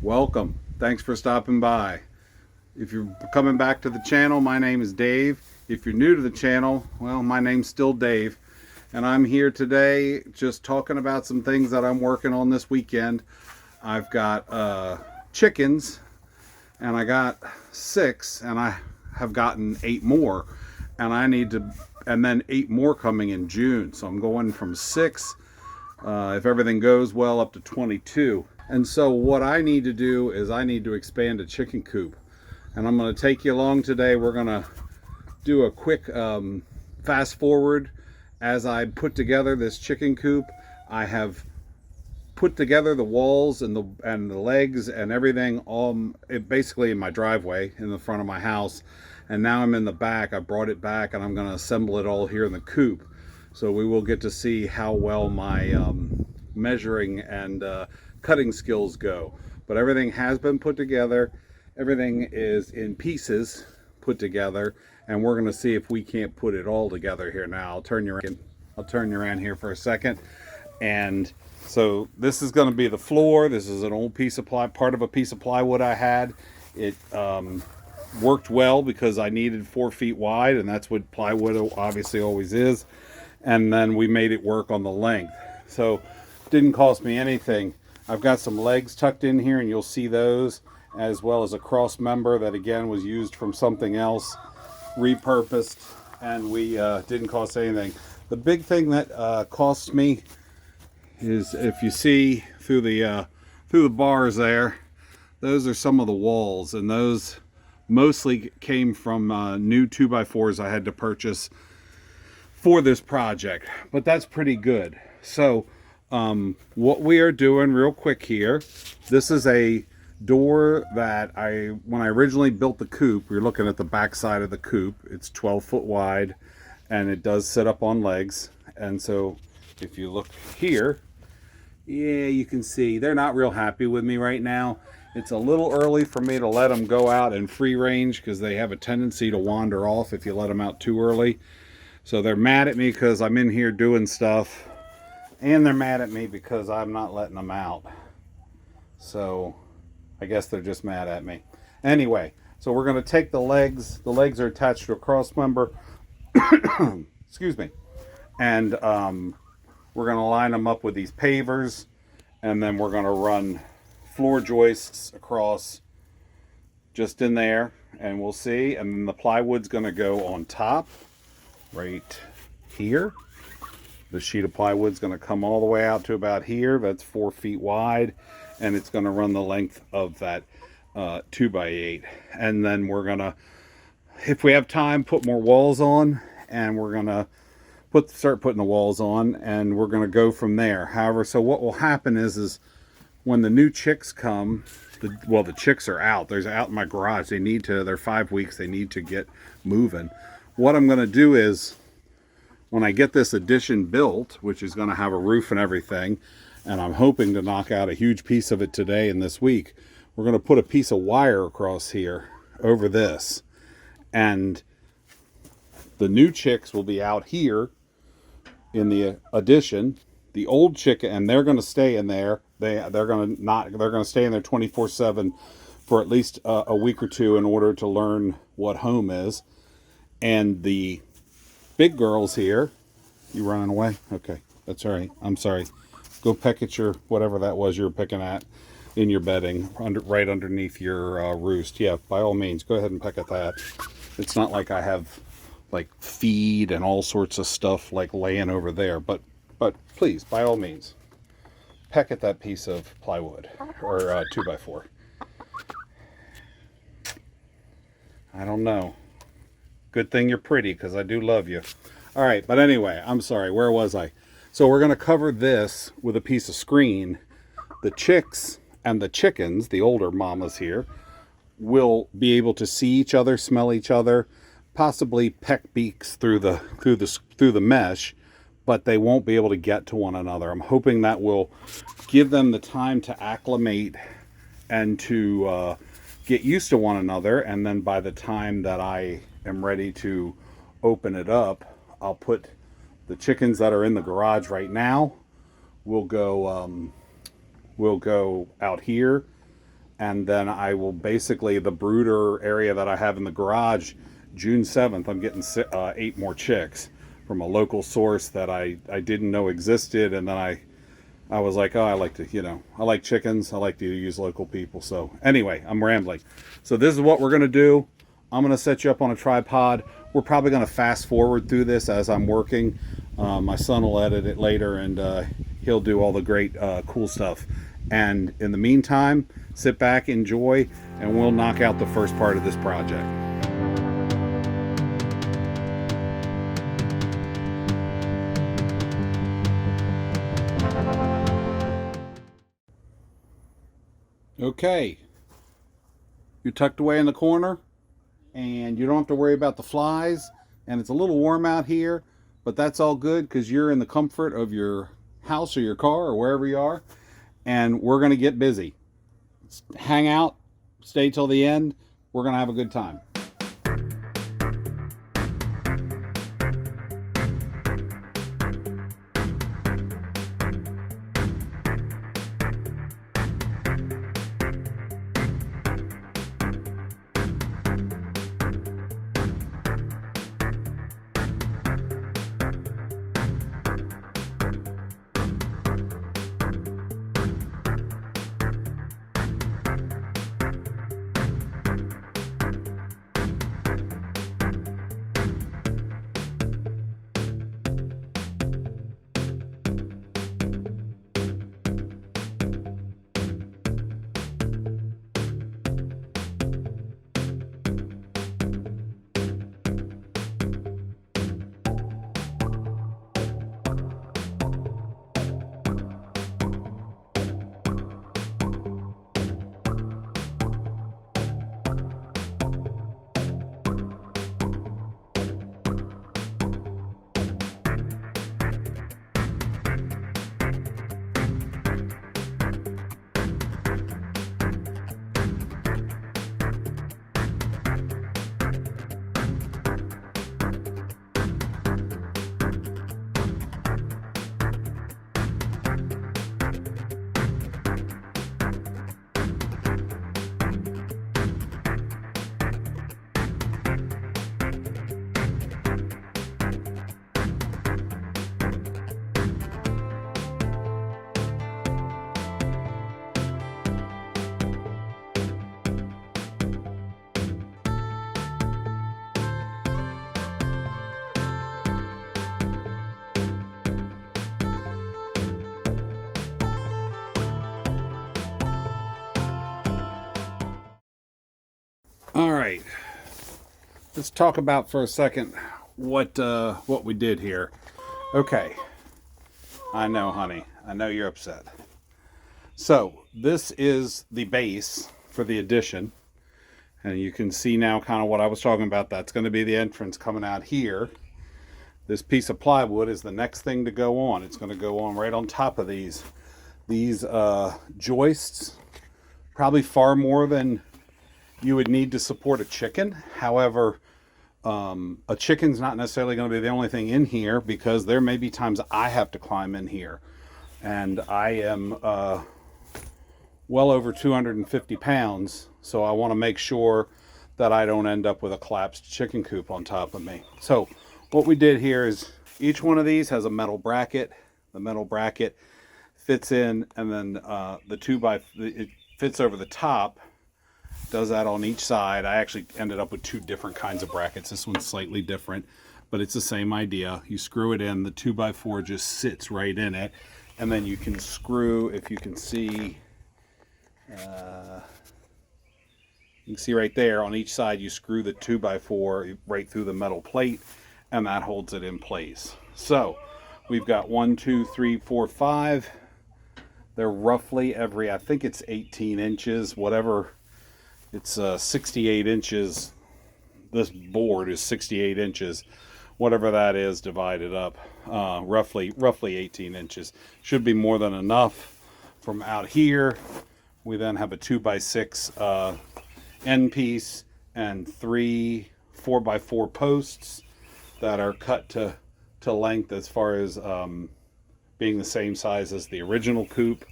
Welcome. Thanks for stopping by. If you're coming back to the channel, my name is Dave. If you're new to the channel, well, my name's still Dave. And I'm here today just talking about some things that I'm working on this weekend. I've got chickens, and I got 6, and I have gotten 8 more. And then 8 more coming in June. So I'm going from 6, if everything goes well, up to 22. And so what I need to do is I need to expand a chicken coop. And I'm going to take you along today. We're going to do a quick fast forward as I put together this chicken coop. I have put together the walls and the legs and everything basically in my driveway in the front of my house. And now I'm in the back. I brought it back and I'm going to assemble it all here in the coop. So we will get to see how well my measuring and cutting skills go. But everything has been put together. Everything is in pieces put together, and we're going to see if we can't put it all together here now. I'll turn you around here for a second. And so this is going to be the floor. This is an old piece of part of a piece of plywood I had. It worked well because I needed 4 feet wide, and that's what plywood obviously always is. And then we made it work on the length. So it didn't cost me anything. I've got some legs tucked in here, and you'll see those, as well as a cross member that again was used from something else, repurposed, and we didn't cost anything. The big thing that cost me is, if you see through the bars there, those are some of the walls, and those mostly came from new 2x4s I had to purchase for this project, but that's pretty good. So what we are doing real quick here, this is a door that when I originally built the coop, you're looking at the back side of the coop. It's 12 foot wide, and it does sit up on legs. And so if you look here, yeah, you can see they're not real happy with me right now. It's a little early for me to let them go out in free range because they have a tendency to wander off if you let them out too early. So they're mad at me because I'm in here doing stuff, and they're mad at me because I'm not letting them out. So I guess they're just mad at me. Anyway, so we're going to take the legs. The legs are attached to a cross member. Excuse me. And we're going to line them up with these pavers, and then we're going to run floor joists across just in there, and we'll see. And then the plywood's going to go on top right here. The sheet of plywood's going to come all the way out to about here. That's 4 feet wide, and it's going to run the length of that 2x8. And then we're going to, if we have time, put more walls on, and we're going to start putting the walls on, and we're going to go from there. However, so what will happen is when the new chicks come, the chicks are out. They're out in my garage. They're 5 weeks. They need to get moving. What I'm going to do is, when I get this addition built, which is going to have a roof and everything, and I'm hoping to knock out a huge piece of it today and this week, we're going to put a piece of wire across here over this. And the new chicks will be out here in the addition. The old chicken, and they're going to stay in there. They're going to stay in there 24/7 for at least a week or two in order to learn what home is. And the big girls here, you running away? Okay, that's all right. I'm sorry. Go peck at your whatever that was you were picking at in your bedding, right underneath your roost. Yeah, by all means, go ahead and peck at that. It's not like I have like feed and all sorts of stuff like laying over there, but please, by all means, peck at that piece of plywood or 2x4. I don't know. Good thing you're pretty, because I do love you. All right, but anyway, I'm sorry. Where was I? So we're going to cover this with a piece of screen. The chicks and the chickens, the older mamas here, will be able to see each other, smell each other, possibly peck beaks through the mesh, but they won't be able to get to one another. I'm hoping that will give them the time to acclimate and to get used to one another, and then by the time that I am ready to open it up, I'll put the chickens that are in the garage right now will go out here And then I will basically, the brooder area that I have in the garage, June 7th, I'm getting 8 more chicks from a local source that I didn't know existed. And then I was like, oh, I like to, I like chickens. I like to use local people. So anyway, I'm rambling. So this is what we're going to do. I'm going to set you up on a tripod. We're probably going to fast forward through this as I'm working. My son will edit it later, and he'll do all the great cool stuff. And in the meantime, sit back, enjoy, and we'll knock out the first part of this project. Okay, you're tucked away in the corner, and you don't have to worry about the flies, and it's a little warm out here, but that's all good because you're in the comfort of your house or your car or wherever you are, and we're going to get busy. Hang out, stay till the end. We're going to have a good time. All right, let's talk about for a second what we did here. Okay, I know, honey. I know you're upset. So this is the base for the addition, and you can see now kind of what I was talking about. That's going to be the entrance coming out here. This piece of plywood is the next thing to go on. It's going to go on right on top of these joists, probably far more than you would need to support a chicken. However, a chicken's not necessarily going to be the only thing in here, because there may be times I have to climb in here, and I am well over 250 pounds, so I want to make sure that I don't end up with a collapsed chicken coop on top of me. So what we did here is each one of these has a metal bracket. The metal bracket fits in, and then it fits over the top. Does that on each side. I actually ended up with 2 different kinds of brackets. This one's slightly different, but it's the same idea. You screw it in, the 2x4 just sits right in it, and then you can screw, if you can see, you can see right there on each side, you screw the 2x4 right through the metal plate, and that holds it in place. So we've got 1, 2, 3, 4, 5. They're roughly every, I think it's 18 inches, whatever. It's 68 inches. This board is 68 inches, whatever that is divided up, roughly 18 inches. Should be more than enough. From out here, we then have a 2x6 end piece and 3 4x4 posts that are cut to length as far as being the same size as the original coop.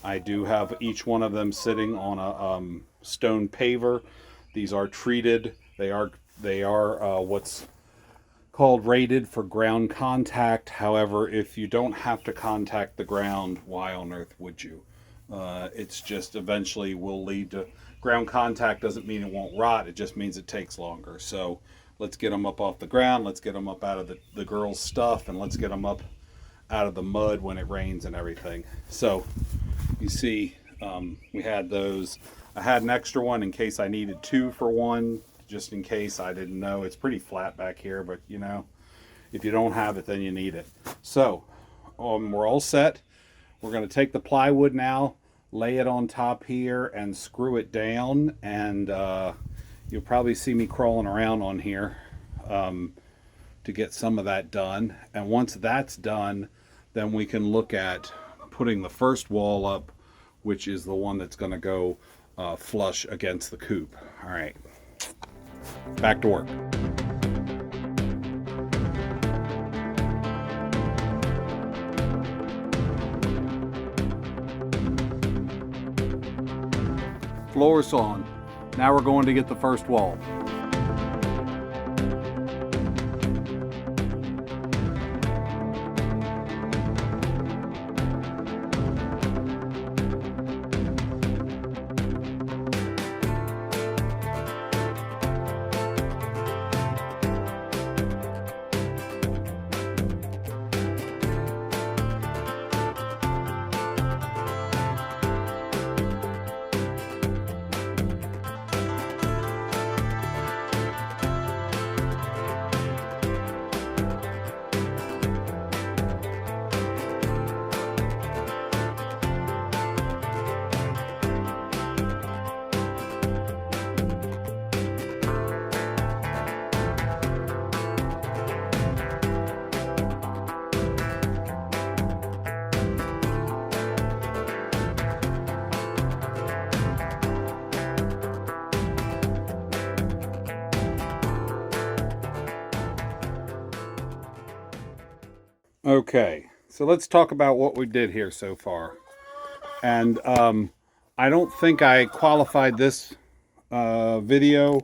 I do have each one of them sitting on a stone paver. These are treated. They are what's called rated for ground contact. However, if you don't have to contact the ground, why on earth would you? It's just eventually will lead to ground contact. Doesn't mean it won't rot. It just means it takes longer. So let's get them up off the ground. Let's get them up out of the girls' stuff, and let's get them up out of the mud when it rains and everything. So you see, we had those. I had an extra one in case I needed two for one, just in case I didn't know. It's pretty flat back here, but you know, if you don't have it, then you need it. So we're all set. We're going to take the plywood now, lay it on top here, and screw it down. And you'll probably see me crawling around on here to get some of that done. And once that's done, then we can look at putting the first wall up, which is the one that's going to go flush against the coop. All right, back to work. Floor's on. Now we're going to get the first wall. Okay, so let's talk about what we did here so far. And I don't think I qualified this video,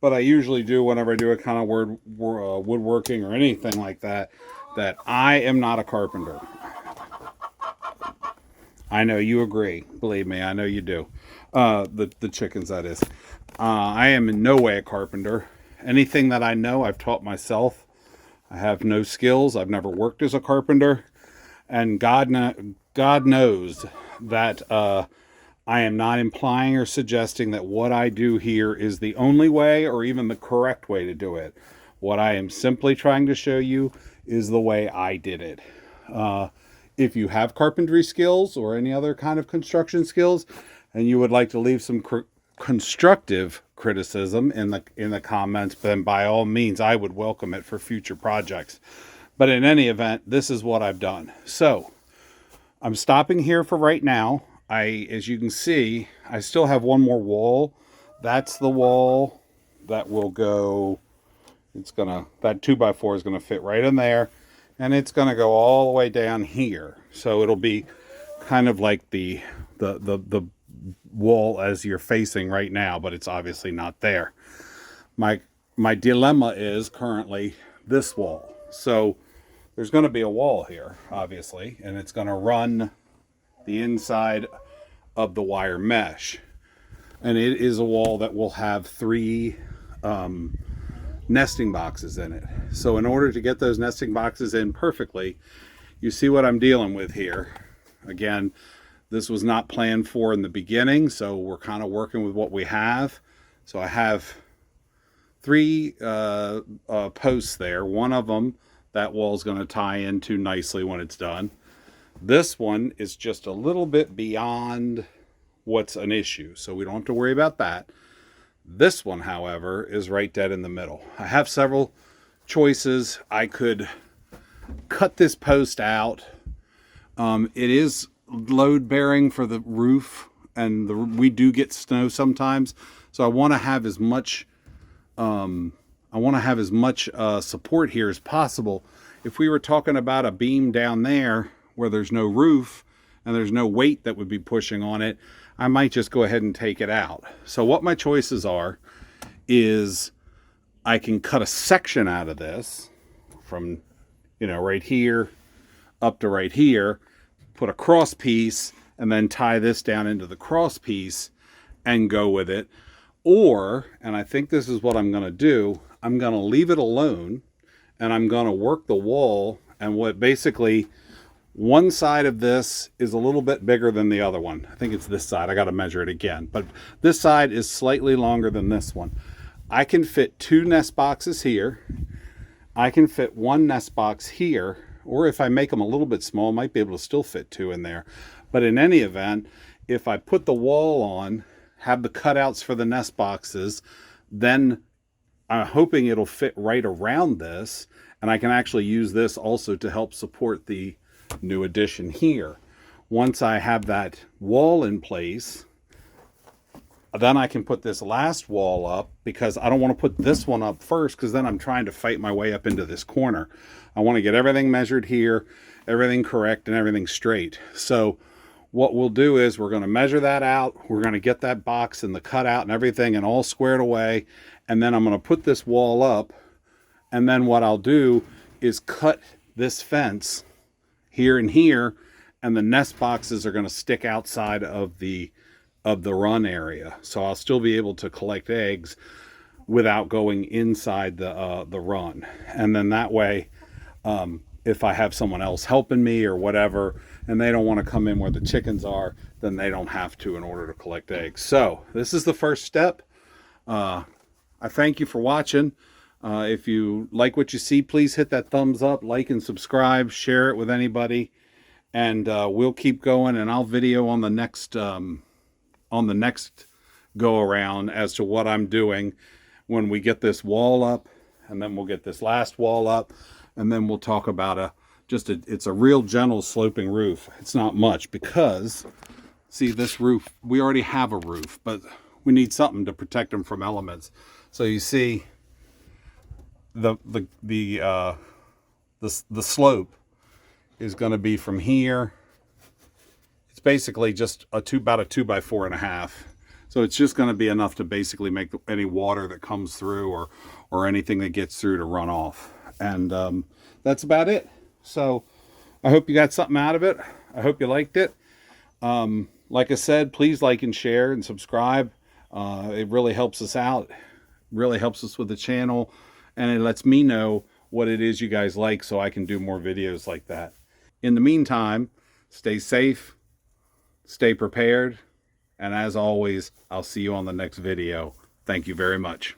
but I usually do whenever I do a kind of woodworking or anything like that, that I am not a carpenter. I know you agree. Believe me, I know you do. The chickens, that is. I am in no way a carpenter. Anything that I know, I've taught myself. I have no skills. I've never worked as a carpenter. And God knows that I am not implying or suggesting that what I do here is the only way or even the correct way to do it. What I am simply trying to show you is the way I did it. If you have carpentry skills or any other kind of construction skills, and you would like to leave some constructive criticism in the comments, then by all means I would welcome it for future projects. But in any event, this is what I've done. So I'm stopping here for right now. As you can see, I still have one more wall. That's the wall that will go, that 2x4 is gonna fit right in there, and it's gonna go all the way down here. So it'll be kind of like the wall as you're facing right now, but it's obviously not there. My dilemma is currently this wall. So there's going to be a wall here, obviously, and it's going to run the inside of the wire mesh. And it is a wall that will have 3 nesting boxes in it. So in order to get those nesting boxes in perfectly, you see what I'm dealing with here. Again, this was not planned for in the beginning, so we're kind of working with what we have. So I have 3 posts there. One of them, that wall is going to tie into nicely when it's done. This one is just a little bit beyond what's an issue, so we don't have to worry about that. This one, however, is right dead in the middle. I have several choices. I could cut this post out. It is load bearing for the roof, and we do get snow sometimes, so I want to have as much support here as possible. If we were talking about a beam down there where there's no roof and there's no weight that would be pushing on it, I might just go ahead and take it out. So what my choices are is I can cut a section out of this from, you know, right here up to right here, put a cross piece, and then tie this down into the cross piece and go with it. Or, and I think this is what I'm going to do, I'm going to leave it alone and I'm going to work the wall. And what basically, one side of this is a little bit bigger than the other one. I think it's this side. I got to measure it again. But this side is slightly longer than this one. I can fit 2 nest boxes here. I can fit 1 nest box here. Or if I make them a little bit small, I might be able to still fit 2 in there. But in any event, if I put the wall on, have the cutouts for the nest boxes, then I'm hoping it'll fit right around this, and I can actually use this also to help support the new addition here. Once I have that wall in place, then I can put this last wall up, because I don't want to put this one up first, because then I'm trying to fight my way up into this corner. I want to get everything measured here, everything correct, and everything straight. So what we'll do is we're going to measure that out. We're going to get that box and the cutout and everything and all squared away. And then I'm going to put this wall up. And then what I'll do is cut this fence here and here. And the nest boxes are going to stick outside of the run area. So I'll still be able to collect eggs without going inside the run. And then that way, if I have someone else helping me or whatever, and they don't want to come in where the chickens are, then they don't have to in order to collect eggs. So this is the first step. I thank you for watching. If you like what you see, please hit that thumbs up, like and subscribe, share it with anybody, and we'll keep going. And I'll video on the next go around as to what I'm doing when we get this wall up, and then we'll get this last wall up, and then we'll talk about it's a real gentle sloping roof. It's not much, because see, this roof, we already have a roof, but we need something to protect them from elements. So you see the slope is going to be from here. It's basically just about a 2x4.5. So it's just going to be enough to basically make any water that comes through or anything that gets through to run off. And that's about it. So I hope you got something out of it. I hope you liked it. Like I said, please like and share and subscribe. It really helps us out. Really helps us with the channel. And it lets me know what it is you guys like, so I can do more videos like that. In the meantime, stay safe, stay prepared. And as always, I'll see you on the next video. Thank you very much.